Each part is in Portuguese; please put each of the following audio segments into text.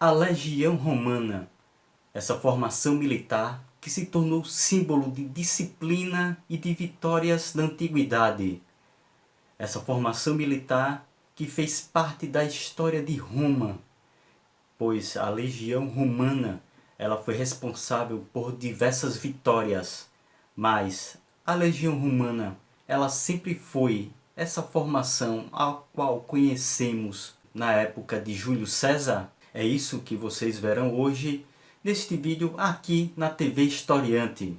A Legião Romana, essa formação militar que se tornou símbolo de disciplina e de vitórias na antiguidade. Essa formação militar que fez parte da história de Roma, pois a Legião Romana ela foi responsável por diversas vitórias, mas a Legião Romana ela sempre foi essa formação a qual conhecemos na época de Júlio César. É isso que vocês verão hoje neste vídeo aqui na TV Historiante.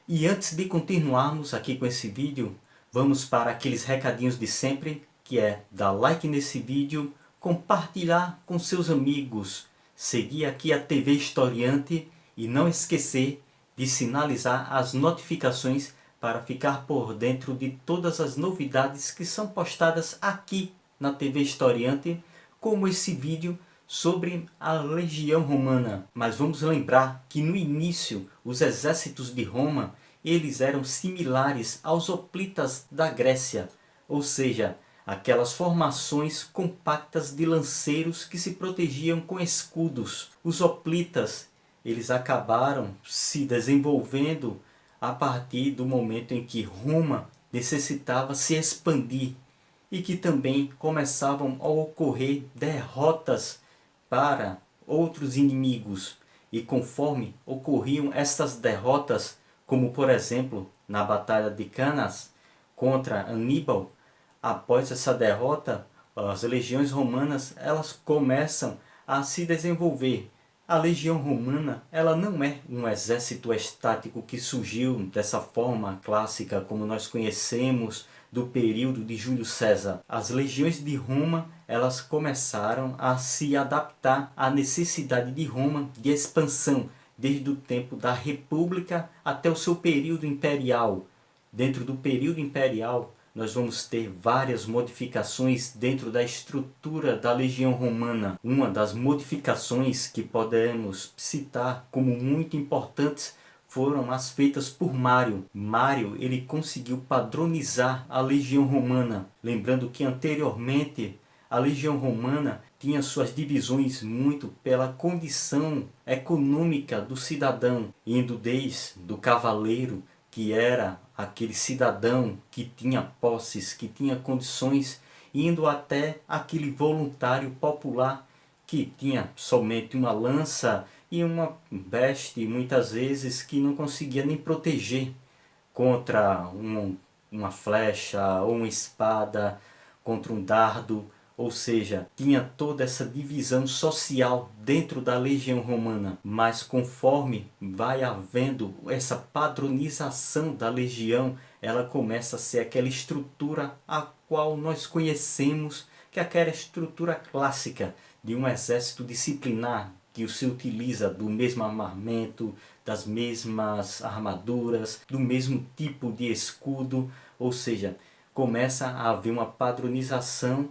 E antes de continuarmos aqui com esse vídeo, vamos para aqueles recadinhos de sempre, que é dar like nesse vídeo, compartilhar com seus amigos, seguir aqui a TV Historiante e não esquecer de sinalizar as notificações para ficar por dentro de todas as novidades que são postadas aqui na TV Historiante, como esse vídeo sobre a Legião Romana. Mas vamos lembrar que no início os exércitos de Roma eles eram similares aos hoplitas da Grécia, ou seja, aquelas formações compactas de lanceiros que se protegiam com escudos. Os hoplitas eles acabaram se desenvolvendo a partir do momento em que Roma necessitava se expandir e que também começavam a ocorrer derrotas para outros inimigos. E conforme ocorriam estas derrotas, como por exemplo na Batalha de Cannas contra Aníbal, após essa derrota, as legiões romanas elas começam a se desenvolver. A Legião Romana ela não é um exército estático que surgiu dessa forma clássica como nós conhecemos do período de Júlio César. As legiões de Roma elas começaram a se adaptar à necessidade de Roma de expansão, desde o tempo da República até o seu período imperial. Dentro do período imperial, nós vamos ter várias modificações dentro da estrutura da Legião Romana. Uma das modificações que podemos citar como muito importantes foram as feitas por Mário. Mário ele conseguiu padronizar a Legião Romana. Lembrando que anteriormente a Legião Romana tinha suas divisões muito pela condição econômica do cidadão, indo desde do cavaleiro, que era aquele cidadão que tinha posses, que tinha condições, indo até aquele voluntário popular que tinha somente uma lança e uma veste, muitas vezes, que não conseguia nem proteger contra uma flecha ou uma espada, contra um dardo. Ou seja, tinha toda essa divisão social dentro da Legião Romana. Mas conforme vai havendo essa padronização da legião, ela começa a ser aquela estrutura a qual nós conhecemos, que é aquela estrutura clássica de um exército disciplinar, que se utiliza do mesmo armamento, das mesmas armaduras, do mesmo tipo de escudo. Ou seja, começa a haver uma padronização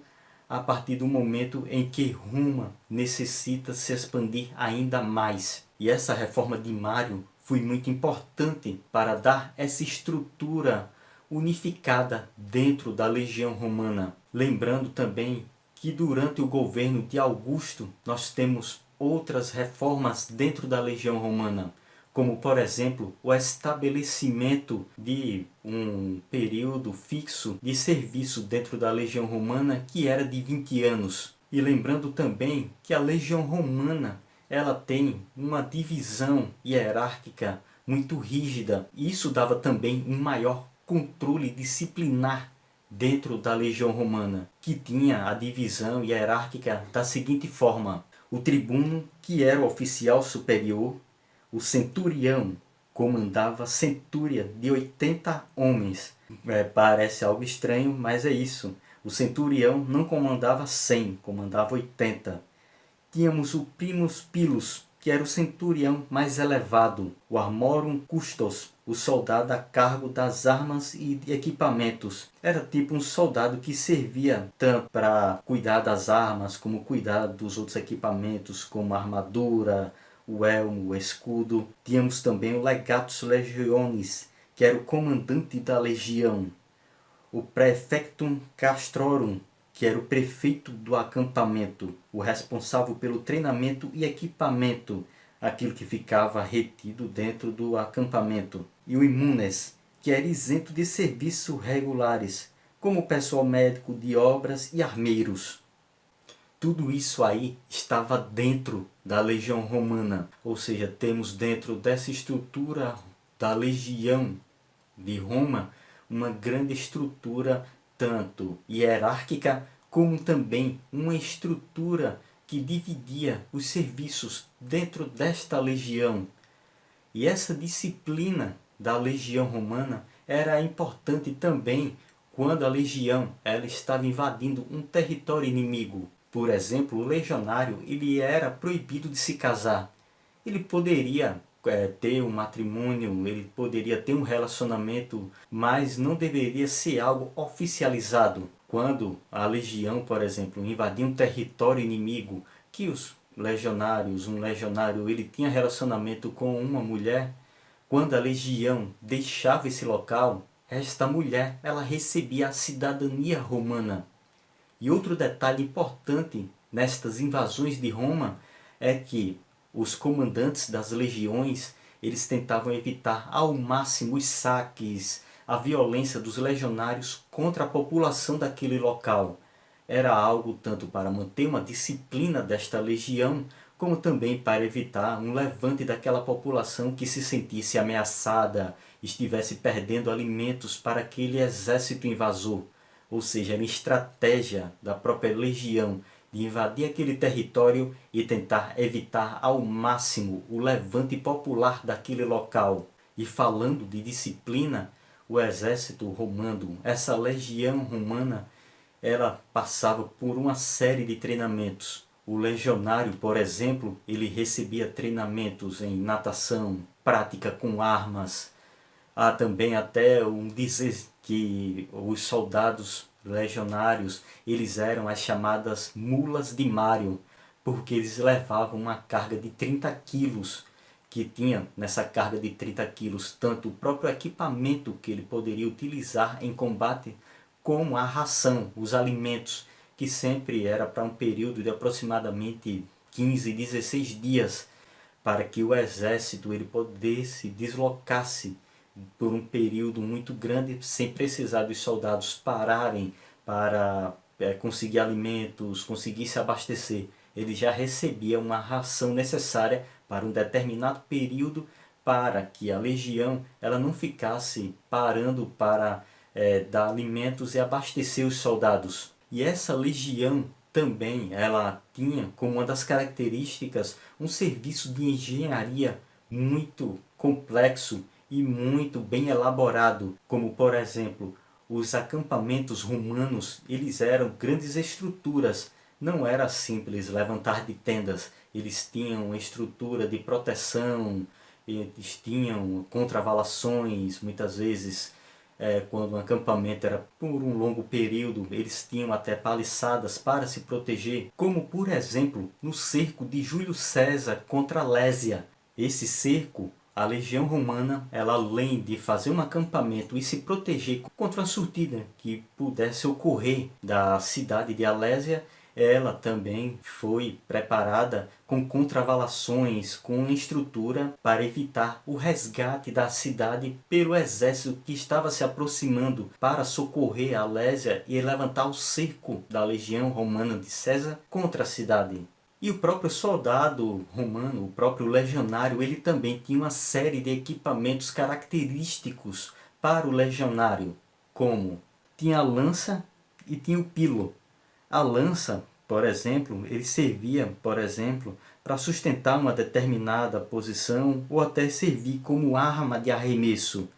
a partir do momento em que Roma necessita se expandir ainda mais. E essa reforma de Mário foi muito importante para dar essa estrutura unificada dentro da Legião Romana. Lembrando também que durante o governo de Augusto nós temos outras reformas dentro da Legião Romana, como por exemplo o estabelecimento de um período fixo de serviço dentro da Legião Romana, que era de 20 anos. E lembrando também que a Legião Romana ela tem uma divisão hierárquica muito rígida. Isso dava também um maior controle disciplinar dentro da Legião Romana, que tinha a divisão hierárquica da seguinte forma: o tribuno, que era o oficial superior, o centurião comandava a centúria de 80 homens. Parece algo estranho, mas é isso. O centurião não comandava 100, comandava 80. Tínhamos o primus pilus, que era o centurião mais elevado. O armorum custos, o soldado a cargo das armas e equipamentos. Era tipo um soldado que servia tanto para cuidar das armas, como cuidar dos outros equipamentos, como a armadura, o elmo, o escudo. Tínhamos também o legatus legionis, que era o comandante da legião. o praefectum castrorum, que era o prefeito do acampamento, o responsável pelo treinamento e equipamento, aquilo que ficava retido dentro do acampamento, e o immunes, que era isento de serviços regulares, como o pessoal médico de obras e armeiros. Tudo isso aí estava dentro da legião romana, ou seja, temos dentro dessa estrutura da legião de Roma uma grande estrutura tanto hierárquica como também uma estrutura que dividia os serviços dentro desta legião. E essa disciplina da legião romana era importante também quando a legião ela estava invadindo um território inimigo. Por exemplo, o legionário ele era proibido de se casar. Ele poderia ter um matrimônio, ele poderia ter um relacionamento, mas não deveria ser algo oficializado. Quando a legião, por exemplo, invadia um território inimigo, que os legionários, um legionário, ele tinha relacionamento com uma mulher, quando a legião deixava esse local, esta mulher ela recebia a cidadania romana. E outro detalhe importante nestas invasões de Roma é que os comandantes das legiões eles tentavam evitar ao máximo os saques, a violência dos legionários contra a população daquele local. Era algo tanto para manter uma disciplina desta legião, como também para evitar um levante daquela população que se sentisse ameaçada, estivesse perdendo alimentos para aquele exército invasor. Ou seja, era estratégia da própria legião de invadir aquele território e tentar evitar ao máximo o levante popular daquele local. E falando de disciplina, o exército romano, essa legião romana, ela passava por uma série de treinamentos. O legionário, por exemplo, ele recebia treinamentos em natação, prática com armas. Há também até um dizer que os soldados legionários eles eram as chamadas mulas de Mário, porque eles levavam uma carga de 30 quilos, que tinha nessa carga de 30 quilos tanto o próprio equipamento que ele poderia utilizar em combate, como a ração, os alimentos, que sempre era para um período de aproximadamente 15, 16 dias, para que o exército ele pudesse deslocar-se por um período muito grande sem precisar dos soldados pararem para conseguir alimentos, conseguir se abastecer. Ele já recebia uma ração necessária para um determinado período para que a legião ela não ficasse parando para dar alimentos e abastecer os soldados. E essa legião também ela tinha como uma das características um serviço de engenharia muito complexo e muito bem elaborado, como por exemplo, os acampamentos romanos, eles eram grandes estruturas, não era simples levantar de tendas, eles tinham uma estrutura de proteção, eles tinham contravalações, muitas vezes quando um acampamento era por um longo período, eles tinham até paliçadas para se proteger, como por exemplo no cerco de Júlio César contra Lésia. Esse cerco, a legião romana, ela além de fazer um acampamento e se proteger contra uma surtida que pudesse ocorrer da cidade de Alésia, ela também foi preparada com contravalações, com estrutura para evitar o resgate da cidade pelo exército que estava se aproximando para socorrer a Alésia e levantar o cerco da legião romana de César contra a cidade. E o próprio soldado romano, o próprio legionário, ele também tinha uma série de equipamentos característicos para o legionário, como tinha a lança e tinha o pilo. A lança, por exemplo, ele servia, por exemplo, para sustentar uma determinada posição ou até servir como arma de arremesso.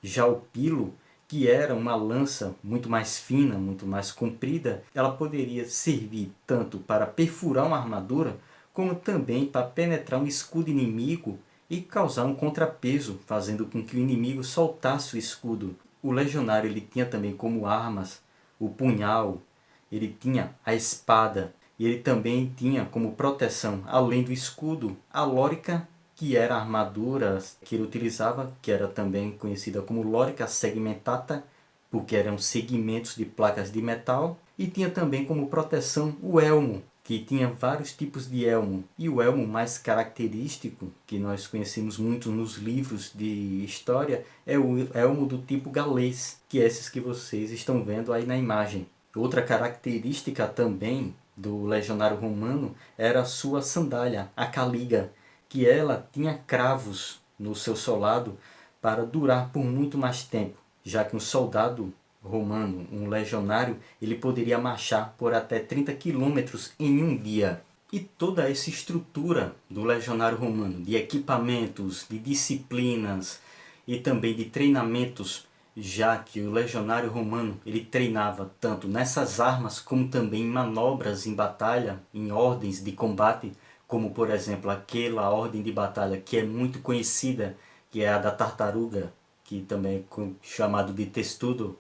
Já o pilo, que era uma lança muito mais fina, muito mais comprida, ela poderia servir tanto para perfurar uma armadura, como também para penetrar um escudo inimigo e causar um contrapeso, fazendo com que o inimigo soltasse o escudo. O legionário ele tinha também como armas o punhal, ele tinha a espada, e ele também tinha como proteção, além do escudo, a lorica, que era a armadura que ele utilizava, que era também conhecida como lorica segmentata, porque eram segmentos de placas de metal, e tinha também como proteção o elmo, que tinha vários tipos de elmo. E o elmo mais característico, que nós conhecemos muito nos livros de história, é o elmo do tipo galês, que é esses que vocês estão vendo aí na imagem. Outra característica também do legionário romano era a sua sandália, a caliga, que ela tinha cravos no seu solado para durar por muito mais tempo, já que um soldado romano, um legionário, ele poderia marchar por até 30 quilômetros em um dia. E toda essa estrutura do legionário romano, de equipamentos, de disciplinas e também de treinamentos, já que o legionário romano ele treinava tanto nessas armas como também em manobras em batalha, em ordens de combate, como por exemplo aquela ordem de batalha que é muito conhecida, que é a da tartaruga, que também é chamado de testudo,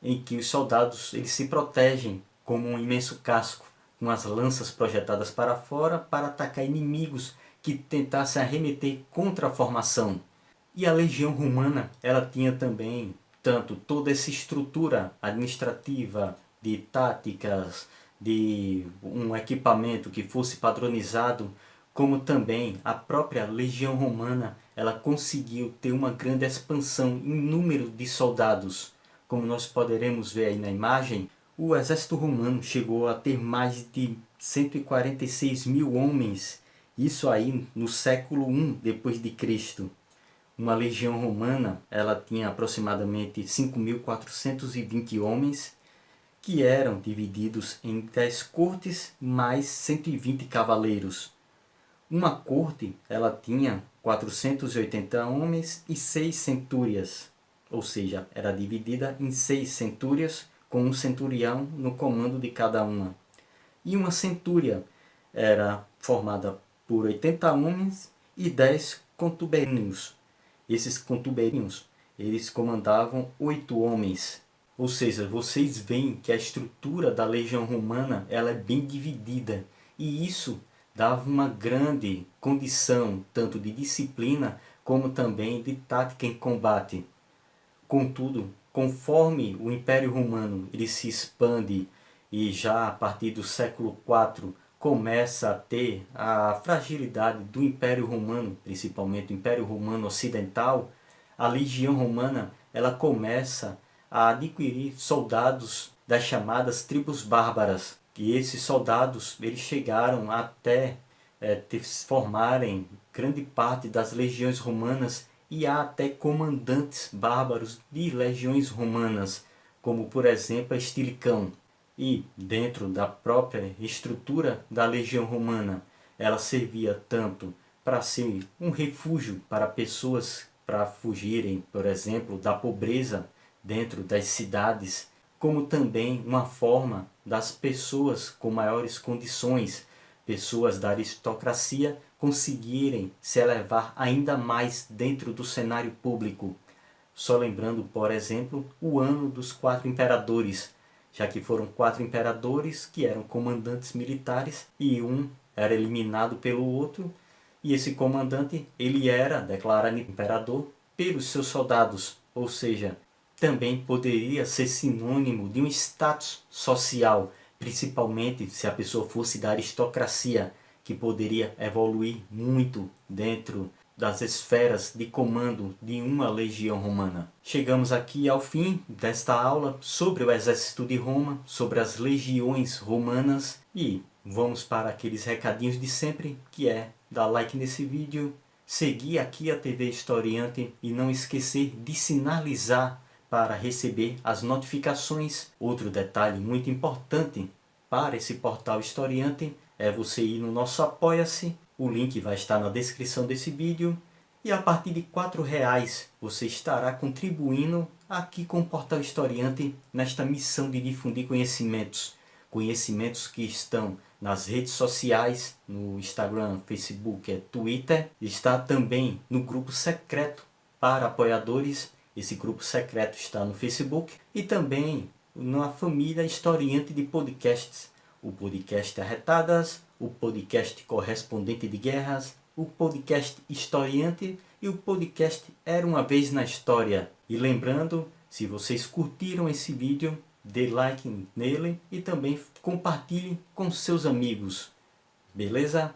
em que os soldados eles se protegem como um imenso casco, com as lanças projetadas para fora para atacar inimigos que tentassem arremeter contra a formação. E a legião romana ela tinha também tanto toda essa estrutura administrativa de táticas, de um equipamento que fosse padronizado, como também a própria legião romana ela conseguiu ter uma grande expansão em número de soldados. Como nós poderemos ver aí na imagem, o exército romano chegou a ter mais de 146 mil homens, isso aí no século I depois de Cristo. Uma legião romana ela tinha aproximadamente 5.420 homens, que eram divididos em 10 cortes mais 120 cavaleiros. Uma corte ela tinha 480 homens e 6 centúrias, ou seja, era dividida em 6 centúrias com um centurião no comando de cada uma. E uma centúria era formada por 80 homens e 10 contubérnios. Esses contubérnios eles comandavam 8 homens. Ou seja, vocês veem que a estrutura da legião romana ela é bem dividida. E isso dava uma grande condição tanto de disciplina como também de tática em combate. Contudo, conforme o Império Romano ele se expande e já a partir do século IV começa a ter a fragilidade do Império Romano, principalmente o Império Romano Ocidental, a Legião Romana ela começa a adquirir soldados das chamadas tribos bárbaras. E esses soldados eles chegaram até formarem grande parte das legiões romanas, e há até comandantes bárbaros de legiões romanas, como por exemplo Estilicão. E dentro da própria estrutura da legião romana, ela servia tanto para ser um refúgio para pessoas para fugirem, por exemplo, da pobreza dentro das cidades, como também uma forma das pessoas com maiores condições, pessoas da aristocracia, conseguirem se elevar ainda mais dentro do cenário público. Só lembrando, por exemplo, o ano dos 4 imperadores, já que foram 4 imperadores que eram comandantes militares e um era eliminado pelo outro, e esse comandante ele era declarado imperador pelos seus soldados, ou seja, também poderia ser sinônimo de um status social, principalmente se a pessoa fosse da aristocracia, que poderia evoluir muito dentro das esferas de comando de uma legião romana. Chegamos aqui ao fim desta aula sobre o exército de Roma, sobre as legiões romanas, e vamos para aqueles recadinhos de sempre, que é dar like nesse vídeo, seguir aqui a TV Historiante e não esquecer de sinalizar para receber as notificações. Outro detalhe muito importante para esse portal Historiante é você ir no nosso Apoia-se. O link vai estar na descrição desse vídeo. E a partir de R$4 você estará contribuindo aqui com o portal Historiante nesta missão de difundir conhecimentos. Conhecimentos que estão nas redes sociais, no Instagram, Facebook, Twitter. Está também no grupo secreto para apoiadores. Esse grupo secreto está no Facebook. E também na família Historiante de podcasts. O podcast Arretadas, o podcast Correspondente de Guerras, o podcast Historiante e o podcast Era Uma Vez na História. E lembrando, Se vocês curtiram esse vídeo, dê like nele e também compartilhe com seus amigos. Beleza?